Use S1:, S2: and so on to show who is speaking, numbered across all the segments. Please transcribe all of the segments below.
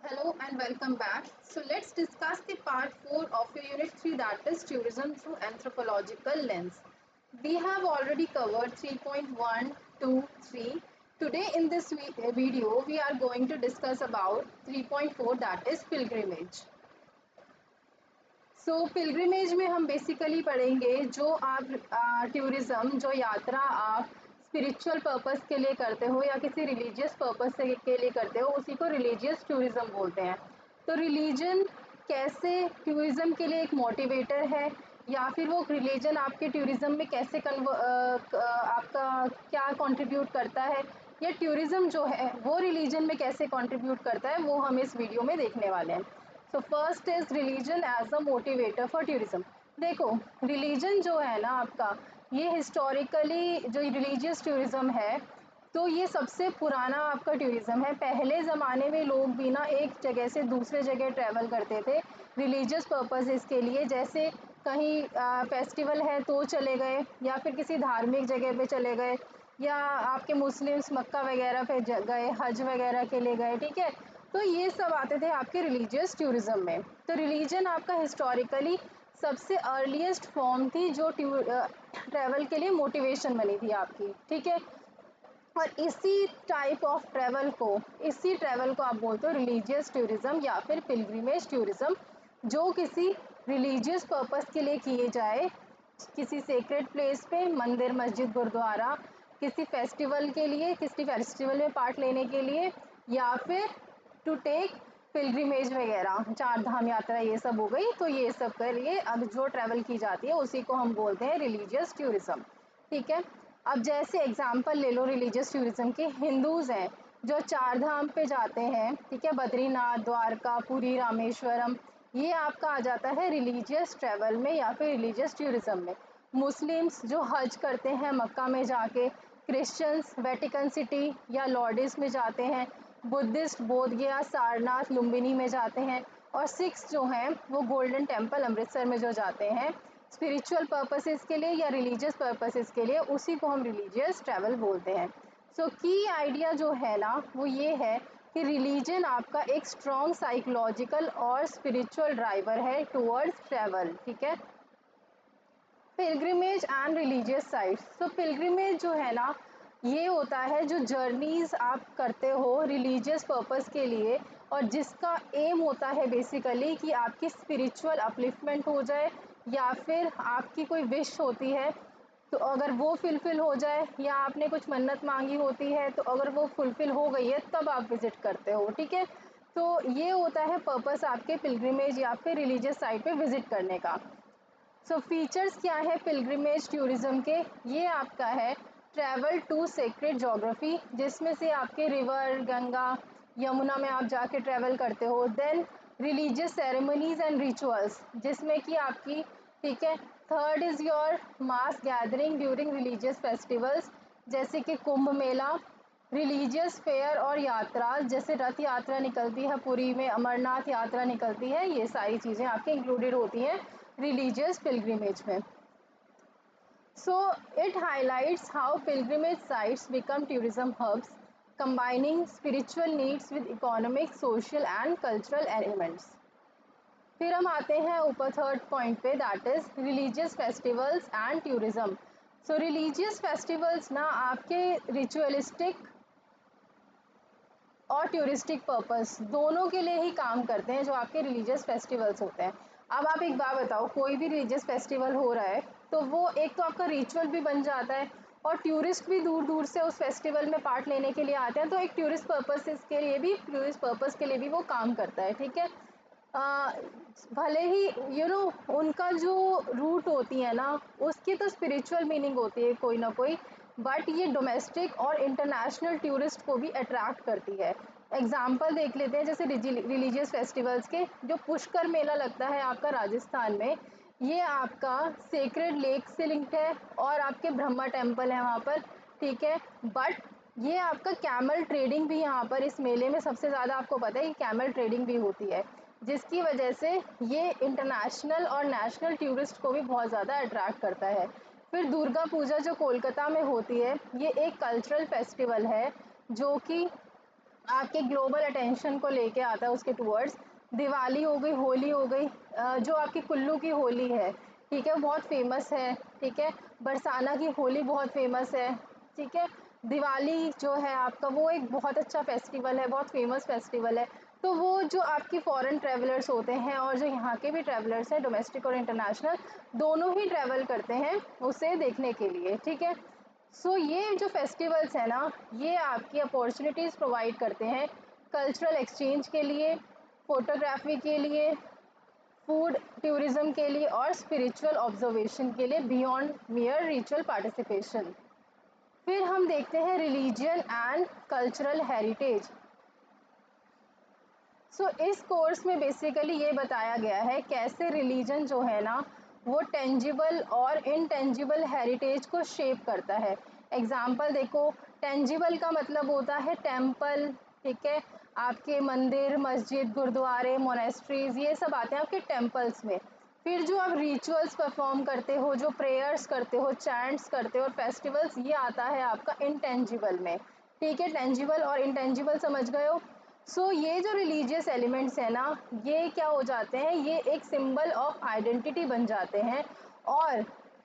S1: Hello and welcome back. So let's discuss the part 4 of your unit 3, that is tourism through anthropological lens. We have already covered 3.1, 2, 3. Today in this video we are going to discuss about 3.4, that is pilgrimage. So pilgrimage में हम basically पढ़ेंगे जो आप tourism जो यात्रा आप spiritual purpose के लिए करते हो या किसी रिलीजियस पर्पस के लिए करते हो, उसी को रिलीजियस टूरिज़्म बोलते हैं। तो रिलीजन कैसे टूरिज़्म के लिए एक मोटिवेटर है, या फिर वो रिलीजन आपके टूरिज़्म में कैसे आपका क्या कंट्रीब्यूट करता है, या टूरिज़्म जो है वो रिलीजन में कैसे कंट्रीब्यूट करता है, वो हम इस वीडियो में देखने वाले हैं। So first is religion as a motivator for tourism. देखो, रिलीजन जो है ना आपका, ये हिस्टोरिकली जो रिलीजियस टूरिज्म है, तो ये सबसे पुराना आपका टूरिज्म है। पहले ज़माने में लोग भी ना एक जगह से दूसरे जगह ट्रैवल करते थे रिलीजियस पर्पसेस के लिए, जैसे कहीं फेस्टिवल है तो चले गए, या फिर किसी धार्मिक जगह पे चले गए, या आपके मुस्लिम्स मक्का वगैरह पे गए, हज वगैरह के लिए गए, ठीक है। तो ये सब आते थे आपके रिलीजियस टूरिज्म में। तो रिलीजन आपका हिस्टोरिकली सबसे अर्लीस्ट फॉर्म थी जो ट्रैवल के लिए मोटिवेशन बनी थी आपकी, ठीक है। और इसी ट्रैवल को आप बोलते हो रिलीजियस टूरिज्म या फिर पिलग्रिमेज टूरिज्म, जो किसी रिलीजियस पर्पस के लिए किए जाए, किसी सेक्रेड प्लेस पे, मंदिर, मस्जिद, गुरुद्वारा, किसी फेस्टिवल के लिए, किसी फेस्टिवल में पार्ट लेने के लिए, या फिर टू टेक पिलग्रिमेज वगैरह, चार धाम यात्रा ये सब हो गई। तो ये सब के लिए अब जो ट्रैवल की जाती है उसी को हम बोलते हैं रिलीजियस टूरिज्म, ठीक है। अब जैसे एग्जांपल ले लो रिलीजियस टूरिज्म के, हिंदूज़ हैं जो चार धाम पे जाते हैं, ठीक है, बद्रीनाथ, द्वारका, पुरी, रामेश्वरम, ये आपका आ जाता है रिलीजियस ट्रैवल में या फिर रिलीजियस टूरिज्म में। मुस्लिम्स जो हज करते हैं मक्का में जाके, क्रिश्चियंस वेटिकन सिटी या लॉर्डिस में जाते हैं, बुद्धिस्ट बोध गया, सारनाथ, लुम्बिनी में जाते हैं, और सिख्स जो हैं वो गोल्डन टेम्पल अमृतसर में जो जाते हैं स्पिरिचुअल पर्पसेस के लिए या रिलीजियस पर्पसेस के लिए, उसी को हम रिलीजियस ट्रैवल बोलते हैं। सो की आइडिया जो है ना वो ये है कि रिलीजन आपका एक स्ट्रॉन्ग साइकोलॉजिकल और स्पिरिचुअल ड्राइवर है टुवर्ड्स ट्रैवल, ठीक है। Pilgrimage and religious sites. तो पिलग्रिमेज जो है ना, ये होता है जो जर्नीज़ आप करते हो रिलीजियस पर्पस के लिए, और जिसका एम होता है बेसिकली कि आपकी स्पिरिचुअल अपलिफ्टमेंट हो जाए, या फिर आपकी कोई विश होती है तो अगर वो फुलफ़िल हो जाए, या आपने कुछ मन्नत मांगी होती है तो अगर वो फुलफ़िल हो गई है तब आप विज़िट करते हो, ठीक है। तो ये होता है पर्पस आपके पिलग्रिमेज या फिर रिलीजियस साइट पे विज़िट करने का। सो फीचर्स क्या है पिलग्रिमेज टूरिज्म के, ये आपका है ट्रैवल टू सेक्रेड जोग्राफी, जिसमें से आपके रिवर, गंगा, यमुना में आप जाके ट्रैवल करते हो। Then religious ceremonies and rituals, जिसमें कि आपकी, ठीक है। Third is your mass gathering during religious festivals, जैसे कि कुंभ मेला, रिलीजियस फेयर और यात्रा, जैसे रथ यात्रा निकलती है पुरी में, अमरनाथ यात्रा निकलती है, ये सारी चीज़ें आपके इंक्लूडेड होती हैं रिलीजियस पिलग्रिमेज में। So it highlights how pilgrimage sites become tourism hubs, combining spiritual needs with economic, social and cultural elements। फिर हम आते हैं ऊपर थर्ड पॉइंट पे, that is religious festivals and tourism. So religious festivals ना आपके ritualistic और टूरिस्टिक पर्पस दोनों के लिए ही काम करते हैं, जो आपके रिलीजियस फेस्टिवल्स होते हैं। अब आप एक बात बताओ, कोई भी रिलीजियस फेस्टिवल हो रहा है तो वो एक तो आपका रिचुअल भी बन जाता है, और टूरिस्ट भी दूर दूर से उस फेस्टिवल में पार्ट लेने के लिए आते हैं, तो एक टूरिस्ट पर्पस के लिए भी वो काम करता है, ठीक है। भले ही उनका जो रूट होती है ना, उसकी तो स्पिरिचुअल मीनिंग होती है कोई ना कोई, बट ये डोमेस्टिक और इंटरनेशनल टूरिस्ट को भी अट्रैक्ट करती है। एग्जाम्पल देख लेते हैं, जैसे रिलीजियस फेस्टिवल्स के, जो पुष्कर मेला लगता है आपका राजस्थान में, ये आपका सेक्रेड लेक से लिंक्ड है, और आपके ब्रह्मा टेम्पल है वहाँ पर, ठीक है। बट ये आपका कैमल ट्रेडिंग भी यहाँ पर इस मेले में सबसे ज़्यादा, आपको पता है कि कैमल ट्रेडिंग भी होती है, जिसकी वजह से ये इंटरनेशनल और नेशनल टूरिस्ट को भी बहुत ज़्यादा अट्रैक्ट करता है। फिर दुर्गा पूजा जो कोलकाता में होती है, ये एक कल्चरल फेस्टिवल है जो कि आपके ग्लोबल अटेंशन को लेके आता है उसके टूवर्ड्स। दिवाली हो गई, होली हो गई, जो आपकी कुल्लू की होली है, ठीक है, बहुत फेमस है, ठीक है। बरसाना की होली बहुत फेमस है, ठीक है। दिवाली जो है आपका वो एक बहुत अच्छा फेस्टिवल है, बहुत फेमस फेस्टिवल है। तो वो जो आपकी फॉरेन ट्रैवलर्स होते हैं और जो यहाँ के भी ट्रैवलर्स हैं, डोमेस्टिक और इंटरनेशनल, दोनों ही ट्रैवल करते हैं उसे देखने के लिए, ठीक है। ये जो फेस्टिवल्स हैं ना, ये आपकी अपॉर्चुनिटीज़ प्रोवाइड करते हैं कल्चरल एक्सचेंज के लिए, फोटोग्राफी के लिए, फूड टूरिज्म के लिए और स्पिरिचुअल ऑब्जर्वेशन के लिए बियॉन्ड मियर रिचुअल पार्टिसिपेशन। फिर हम देखते हैं रिलीजियन एंड कल्चरल हेरिटेज। इस कोर्स में बेसिकली ये बताया गया है कैसे रिलीजन जो है ना वो टेंजिबल और इनटेंजिबल हेरिटेज को शेप करता है। एग्जाम्पल देखो, टेंजिबल का मतलब होता है टेम्पल, ठीक है, आपके मंदिर, मस्जिद, गुरुद्वारे, मोनेस्ट्रीज, ये सब आते हैं आपके टेम्पल्स में। फिर जो आप रिचुअल्स परफॉर्म करते हो, जो प्रेयर्स करते हो, चैंट्स करते हो और फेस्टिवल्स, ये आता है आपका इनटेंजिबल में, ठीक है। टेंजिबल और इनटेंजिबल समझ गए हो। ये जो रिलीजियस एलिमेंट्स है ना, ये क्या हो जाते हैं, ये एक सिंबल ऑफ आइडेंटिटी बन जाते हैं और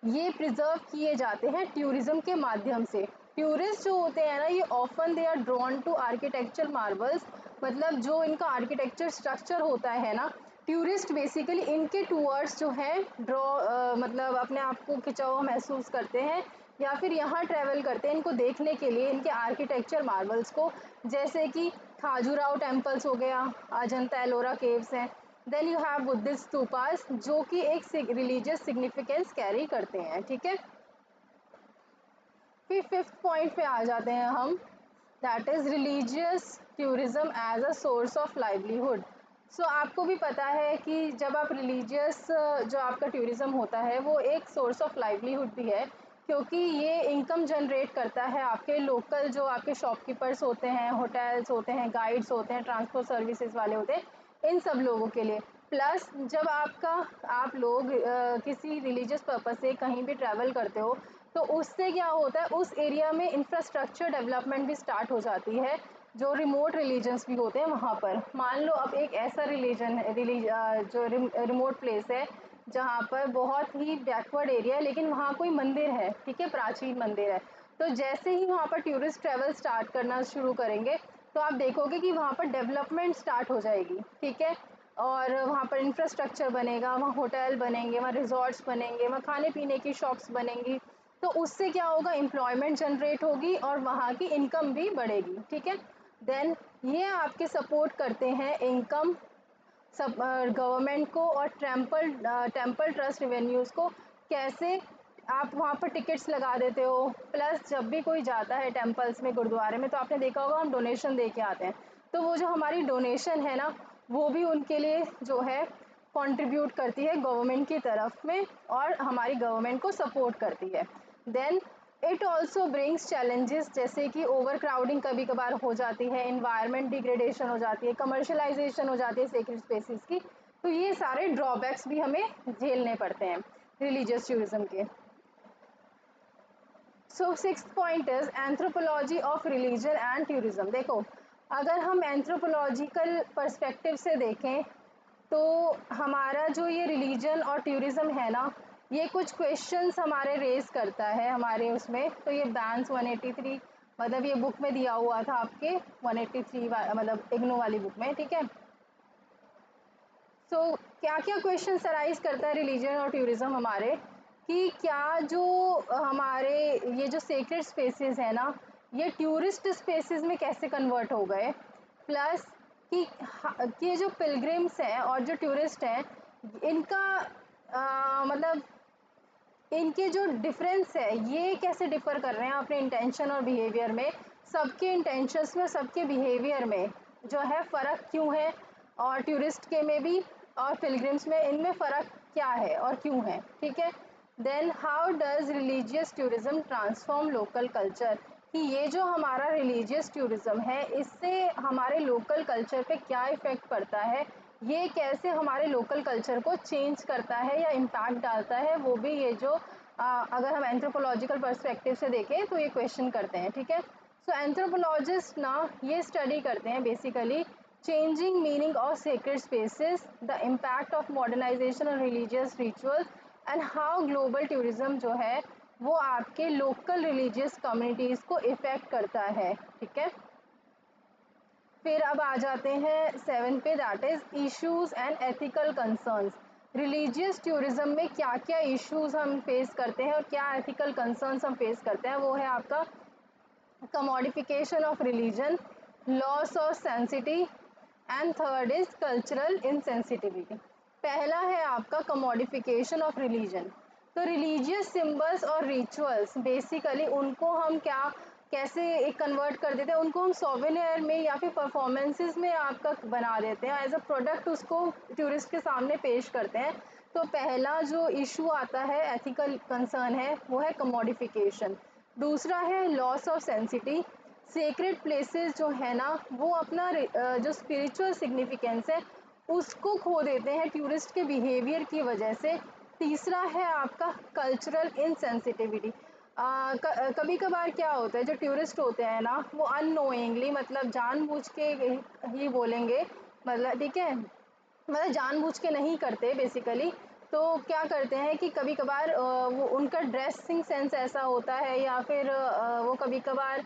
S1: ये प्रिजर्व किए जाते हैं टूरिज्म के माध्यम से। टूरिस्ट जो होते हैं ना, ये often they are drawn to architecture marbles, मतलब जो इनका आर्किटेक्चर स्ट्रक्चर होता है ना, टूरिस्ट बेसिकली इनके टूवर्ड्स जो है मतलब अपने आप को खिंचा हुआ महसूस करते हैं या फिर यहाँ ट्रैवल करते हैं इनको देखने के लिए, इनके आर्किटेक्चर मार्बल्स को, जैसे कि खाजूराहो टेम्पल्स हो गया, अजंता एलोरा केव्स हैं। Then you have Buddhist stupas जो कि एक रिलीजियस सिग्निफिकेंस कैरी करते हैं, ठीक है। फिर फिफ्थ पॉइंट पे आ जाते हैं हम, that is religious tourism as a source of livelihood. आपको भी पता है कि जब आप रिलीजियस जो आपका टूरिज्म होता है वो एक सोर्स ऑफ लाइवलीहुड भी है, क्योंकि ये इनकम जनरेट करता है आपके लोकल जो आपके शॉपकीपर्स होते हैं, होटल्स होते हैं, गाइड्स होते हैं, ट्रांसपोर्ट सर्विसेज वाले होते हैं, इन सब लोगों के लिए। प्लस जब आप लोग किसी रिलीजियस पर्पज से कहीं भी ट्रैवल करते हो तो उससे क्या होता है, उस एरिया में इंफ्रास्ट्रक्चर डेवलपमेंट भी स्टार्ट हो जाती है, जो रिमोट रिलीजन्स भी होते हैं वहाँ पर। मान लो अब एक ऐसा जो रिमोट प्लेस है जहाँ पर बहुत ही बैकवर्ड एरिया है लेकिन वहाँ कोई मंदिर है, ठीक है, प्राचीन मंदिर है। तो जैसे ही वहाँ पर टूरिस्ट ट्रैवल स्टार्ट करना शुरू करेंगे तो आप देखोगे कि वहाँ पर डेवलपमेंट स्टार्ट हो जाएगी, ठीक है, और वहाँ पर इंफ्रास्ट्रक्चर बनेगा, वहाँ होटल बनेंगे, वहाँ रिजॉर्ट्स बनेंगे, वहाँ खाने पीने की शॉप्स बनेंगी। तो उससे क्या होगा, एम्प्लॉयमेंट जनरेट होगी और वहाँ की इनकम भी बढ़ेगी, ठीक है। देन ये आपके सपोर्ट करते हैं इनकम सब गवर्नमेंट को और टेम्पल ट्रस्ट रेवेन्यूज़ को। कैसे, आप वहाँ पर टिकट्स लगा देते हो, प्लस जब भी कोई जाता है टेम्पल्स में, गुरुद्वारे में, तो आपने देखा होगा हम डोनेशन दे के आते हैं, तो वो जो हमारी डोनेशन है ना वो भी उनके लिए जो है कंट्रीब्यूट करती है गवर्नमेंट की तरफ में और हमारी गवर्नमेंट को सपोर्ट करती है। Then it also brings challenges, जैसे कि ओवर क्राउडिंग कभी कभार हो जाती है, इन्वायरमेंट डिग्रेडेशन हो जाती है, कमर्शलाइजेशन हो जाती है सेक्रेड स्पेसिस की। तो ये सारे ड्रॉबैक्स भी हमें झेलने पड़ते हैं रिलीजियस टूरिज्म के। Sixth point is anthropology of religion and tourism. देखो, अगर हम एंथ्रोपोलॉजिकल पर्सपेक्टिव से देखें तो हमारा जो ये रिलीजन और टूरिज्म है ना, ये कुछ क्वेश्चंस हमारे रेज करता है हमारे उसमें। तो ये बैंस 183, मतलब ये बुक में दिया हुआ था आपके 183 मतलब इग्नू वाली बुक में, ठीक है। क्या क्या क्वेश्चन अराइज करता है रिलीजन और टूरिज्म हमारे, कि क्या जो हमारे ये जो सेक्रेड स्पेसेस है ना, ये टूरिस्ट स्पेसेस में कैसे कन्वर्ट हो गए। प्लस कि ये जो पिलग्रिम्स हैं और जो टूरिस्ट हैं, इनका मतलब इनके जो डिफरेंस है ये कैसे डिफर कर रहे हैं अपने इंटेंशन और बिहेवियर में, सबके इंटेंशंस में, सबके बिहेवियर में जो है फ़र्क क्यों है, और टूरिस्ट के में भी और पिलग्रिम्स में इनमें फ़र्क क्या है और क्यों है, ठीक है। Then how does religious tourism transform local culture, कि ये जो हमारा रिलीजियस टूरिज्म है इससे हमारे लोकल कल्चर पे क्या इफ़ेक्ट पड़ता है, ये कैसे हमारे लोकल कल्चर को चेंज करता है या इम्पैक्ट डालता है, वो भी ये जो अगर हम एंथ्रोपोलॉजिकल पर्सपेक्टिव से देखें तो ये क्वेश्चन करते हैं, ठीक है। सो एंथ्रोपोलॉजिस्ट ना ये स्टडी करते हैं basically changing meaning of sacred spaces, the impact of modernization और religious rituals and how global tourism जो है वो आपके लोकल रिलीजियस कम्युनिटीज़ को इफ़ेक्ट करता है। ठीक है, फिर अब आ जाते हैं 7 पे, that is issues and ethical concerns. Religious tourism में क्या क्या इश्यूज हम फेस करते हैं और क्या एथिकल कंसर्न्स हम फेस करते हैं, वो है आपका commodification of religion, loss of sanctity and third is cultural insensitivity। पहला है आपका commodification of religion। तो religious symbols और rituals बेसिकली उनको हम क्या कैसे कन्वर्ट कर देते हैं, उनको हम सोवेनियर में या फिर परफॉर्मेंसेस में आपका बना देते हैं, एज अ प्रोडक्ट उसको टूरिस्ट के सामने पेश करते हैं। तो पहला जो इशू आता है एथिकल कंसर्न है वो है कमोडिफिकेशन। दूसरा है लॉस ऑफ सेंसिटी, सेक्रेड प्लेसेस जो है ना वो अपना जो स्पिरिचुअल सिग्निफिकेंस है उसको खो देते हैं टूरिस्ट के बिहेवियर की वजह से। तीसरा है आपका कल्चरल इनसेंसिटिविटी। कभी कभार क्या होता है जो टूरिस्ट होते हैं ना वो अननोइंगली मतलब जानबूझ के ही बोलेंगे, मतलब ठीक है, मतलब जानबूझ के नहीं करते बेसिकली। तो क्या करते हैं कि कभी कभार वो उनका ड्रेसिंग सेंस ऐसा होता है या फिर वो कभी कभार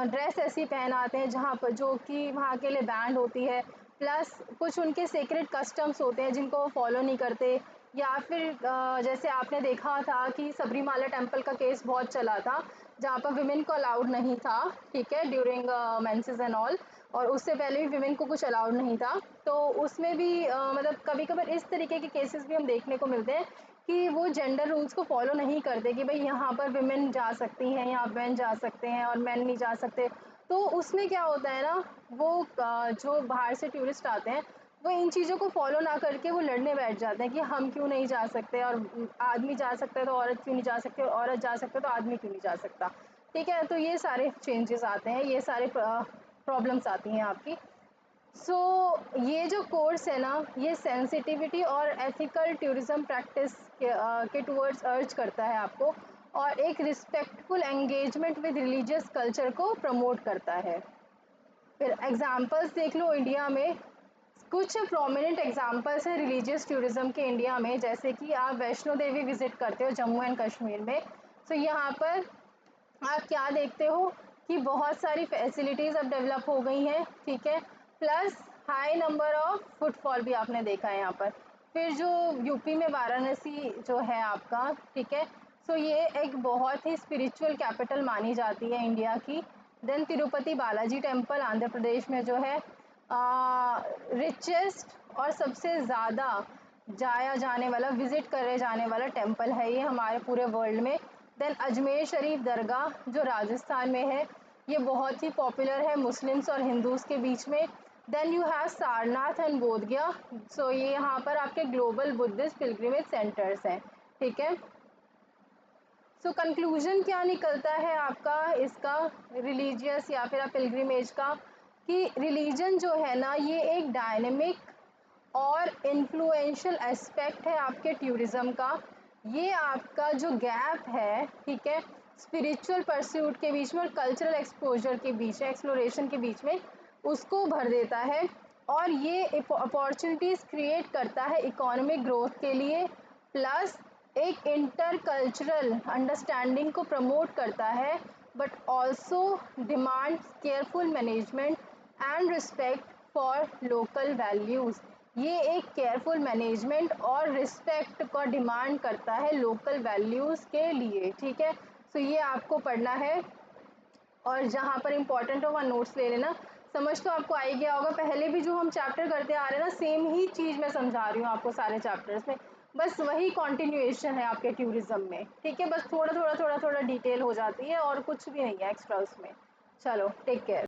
S1: ड्रेस ऐसी पहनाते हैं जहाँ पर जो कि वहाँ के लिए बैंड होती है, प्लस कुछ उनके सीक्रेट कस्टम्स होते हैं जिनको वो फॉलो नहीं करते। या फिर जैसे आपने देखा था कि सबरीमाला टेम्पल का केस बहुत चला था जहाँ पर विमेन को अलाउड नहीं था, ठीक है, ड्यूरिंग मेंसेस एंड ऑल, और उससे पहले भी विमेन को कुछ अलाउड नहीं था। तो उसमें भी मतलब कभी कभार इस तरीके के केसेस भी हम देखने को मिलते हैं कि वो जेंडर रूल्स को फॉलो नहीं करते कि भाई यहाँ पर विमेन जा सकती हैं, यहाँ मैन जा सकते हैं और मैन नहीं जा सकते। तो उसमें क्या होता है ना, वो जो बाहर से टूरिस्ट आते हैं वो इन चीज़ों को फॉलो ना करके वो लड़ने बैठ जाते हैं कि हम क्यों नहीं जा सकते, और आदमी जा सकता है तो औरत क्यों नहीं जा सकती, और औरत जा सकते तो आदमी क्यों नहीं जा सकता। ठीक है, तो ये सारे चेंजेस आते हैं, ये सारे प्रॉब्लम्स आती हैं आपकी। ये जो कोर्स है ना ये सेंसिटिविटी और एथिकल टूरिज्म प्रैक्टिस के टूवर्ड्स अर्ज करता है आपको, और एक respectful engagement with religious culture को प्रमोट करता है। फिर एग्जांपल्स देख लो इंडिया में, कुछ प्रोमिनेंट एग्जांपल्स हैं रिलीजियस टूरिज्म के इंडिया में, जैसे कि आप वैष्णो देवी विजिट करते हो जम्मू एंड कश्मीर में। यहाँ पर आप क्या देखते हो कि बहुत सारी फैसिलिटीज़ अब डेवलप हो गई हैं, ठीक है, plus high number of footfall भी आपने देखा है यहाँ पर। फिर जो यूपी में वाराणसी जो है आपका, ठीक है, ये एक बहुत ही स्पिरिचुअल कैपिटल मानी जाती है इंडिया की। देन तिरुपति बालाजी टेम्पल आंध्र प्रदेश में जो है रिचेस्ट और सबसे ज़्यादा जाया जाने वाला, विजिट करे जाने वाला टेम्पल है ये हमारे पूरे वर्ल्ड में। देन अजमेर शरीफ दरगाह जो राजस्थान में है, ये बहुत ही पॉपुलर है मुस्लिम्स और हिंदूज़ के बीच में। Then you have Sarnath and Bodh Gaya, ये यहाँ पर आपके ग्लोबल बुद्धिस्ट पिलग्रिमेज सेंटर्स हैं, ठीक है। कंक्लूजन क्या निकलता है आपका इसका, रिलीजियस या फिर पिलग्रिमेज का, कि रिलीजन जो है ना ये एक डायनेमिक और इन्फ्लुएंशियल एस्पेक्ट है आपके टूरिज्म का। ये आपका जो गैप है, ठीक है, स्पिरिचुअल परस्यूट के बीच में और कल्चरल एक्सपोजर के बीच में, एक्सप्लोरेशन के बीच में, उसको भर देता है, और ये अपॉर्चुनिटीज़ क्रिएट करता है इकोनॉमिक ग्रोथ के लिए, प्लस एक इंटर कल्चरल अंडरस्टैंडिंग को प्रमोट करता है, but also demand careful management and respect for local values. ये एक केयरफुल मैनेजमेंट और रिस्पेक्ट का डिमांड करता है लोकल वैल्यूज़ के लिए, ठीक है। ये आपको पढ़ना है, और जहाँ पर इम्पोर्टेंट हो वहाँ नोट्स ले लेना। समझ तो आपको आ ही गया होगा, पहले भी जो हम चैप्टर करते आ रहे हैं ना सेम ही चीज़ मैं समझा रही हूँ आपको सारे चैप्टर्स में, बस वही कॉन्टिन्यूएशन है आपके टूरिज्म में, ठीक है, बस थोड़ा थोड़ा डिटेल हो जाती है और कुछ भी नहीं है एक्स्ट्रा उसमें। चलो टेक केयर।